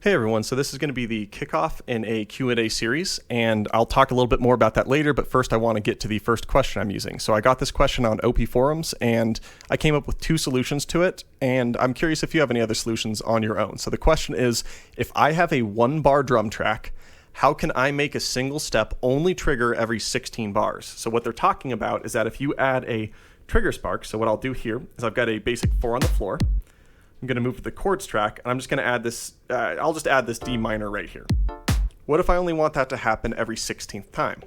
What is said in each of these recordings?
Hey everyone, so this is going to be the kickoff in a Q&A series, and I'll talk a little bit more about that later, but first I want to get to the first question I'm using. So I got this question on OP forums, and I came up with two solutions to it, and I'm curious if you have any other solutions on your own. So the question is, if I have a 1-bar drum track, how can I make a single step only trigger every 16 bars? So what they're talking about is that if you add a trigger spark, so what I'll do here is I've got a basic 4 on the floor. I'm going to move to the chords track, and I'm just going to add this, I'll just add this D minor right here. What if I only want that to happen every 16th time?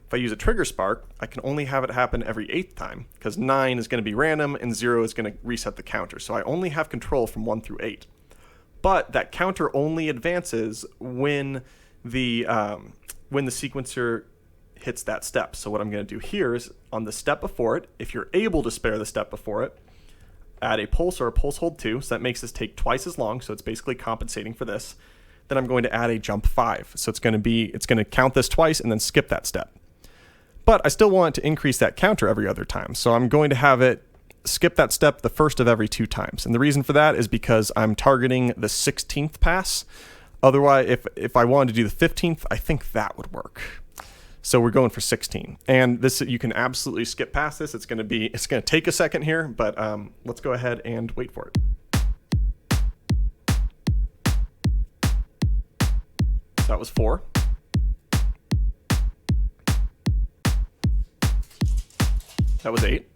If I use a trigger spark, I can only have it happen every 8th time, because 9 is going to be random and 0 is going to reset the counter. So I only have control from 1 through 8. But that counter only advances when the sequencer hits that step. So what I'm going to do here is on the step before it, if you're able to spare the step before it, add a pulse or a pulse hold 2, so that makes this take twice as long, so it's basically compensating for this. Then I'm going to add a jump 5, so it's going to count this twice and then skip that step. But I still want it to increase that counter every other time, so I'm going to have it skip that step the first of every 2 times. And the reason for that is because I'm targeting the 16th pass. Otherwise, if I wanted to do the 15th, I think that would work. So we're going for 16, and this you can absolutely skip past this. It's going to take a second here, but let's go ahead and wait for it. That was 4. That was 8.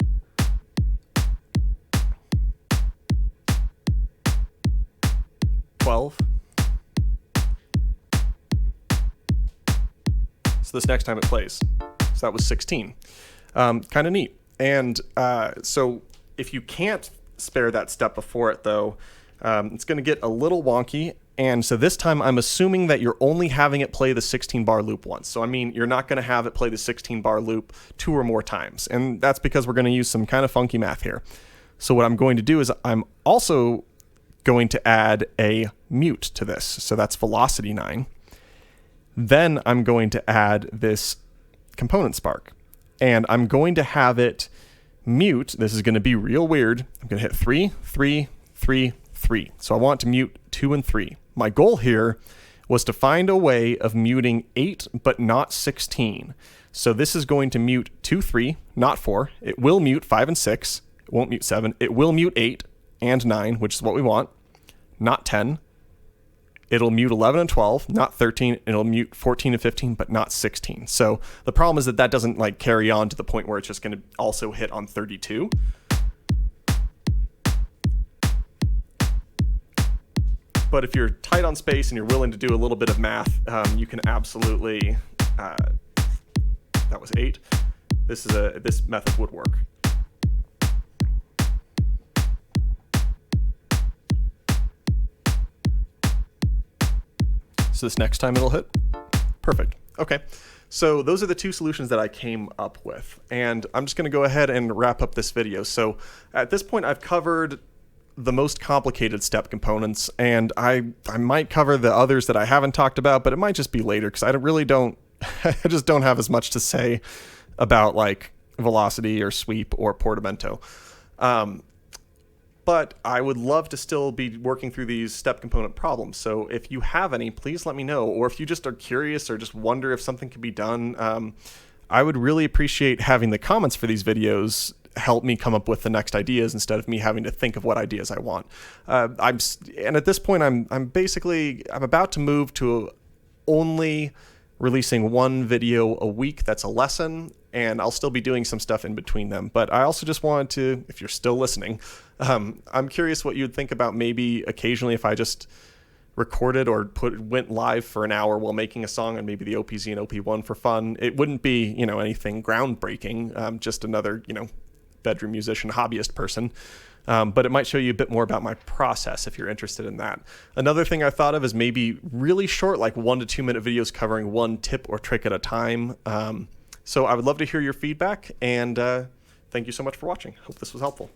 So this next time it plays. So that was 16. Kind of neat. And so if you can't spare that step before it, though, it's going to get a little wonky. And so this time I'm assuming that you're only having it play the 16-bar loop once. So I mean, you're not going to have it play the 16-bar loop 2 or more times. And that's because we're going to use some kind of funky math here. So what I'm going to do is I'm also going to add a mute to this. So that's velocity 9. Then I'm going to add this component spark, and I'm going to have it mute. This is going to be real weird. I'm going to hit 3, 3, 3, 3. So I want to mute 2 and 3. My goal here was to find a way of muting 8, but not 16. So this is going to mute 2, 3, not 4. It will mute 5 and 6. It won't mute 7. It will mute 8 and 9, which is what we want, not 10. It'll mute 11 and 12, not 13. It'll mute 14 and 15, but not 16. So the problem is that doesn't like carry on to the point where it's just going to also hit on 32. But if you're tight on space and you're willing to do a little bit of math, you can absolutely, that was 8. This method would work. So this next time it'll hit. Perfect. Okay. So those are the two solutions that I came up with. And I'm just going to go ahead and wrap up this video. So at this point, I've covered the most complicated step components, and I might cover the others that I haven't talked about, but it might just be later because I just don't have as much to say about like velocity or sweep or portamento. But I would love to still be working through these step component problems. So if you have any, please let me know. Or if you just are curious or just wonder if something could be done, I would really appreciate having the comments for these videos help me come up with the next ideas instead of me having to think of what ideas I want. And at this point, I'm about to move to only releasing 1 video a week that's a lesson, and I'll still be doing some stuff in between them. But I also just wanted to, if you're still listening, I'm curious what you'd think about maybe occasionally if I just recorded or went live for an hour while making a song on maybe the OPZ and OP1 for fun. It wouldn't be, anything groundbreaking, just another, bedroom musician, hobbyist person. But it might show you a bit more about my process if you're interested in that. Another thing I thought of is maybe really short, like 1 to 2 minute videos covering one tip or trick at a time. So I would love to hear your feedback, and thank you so much for watching. Hope this was helpful.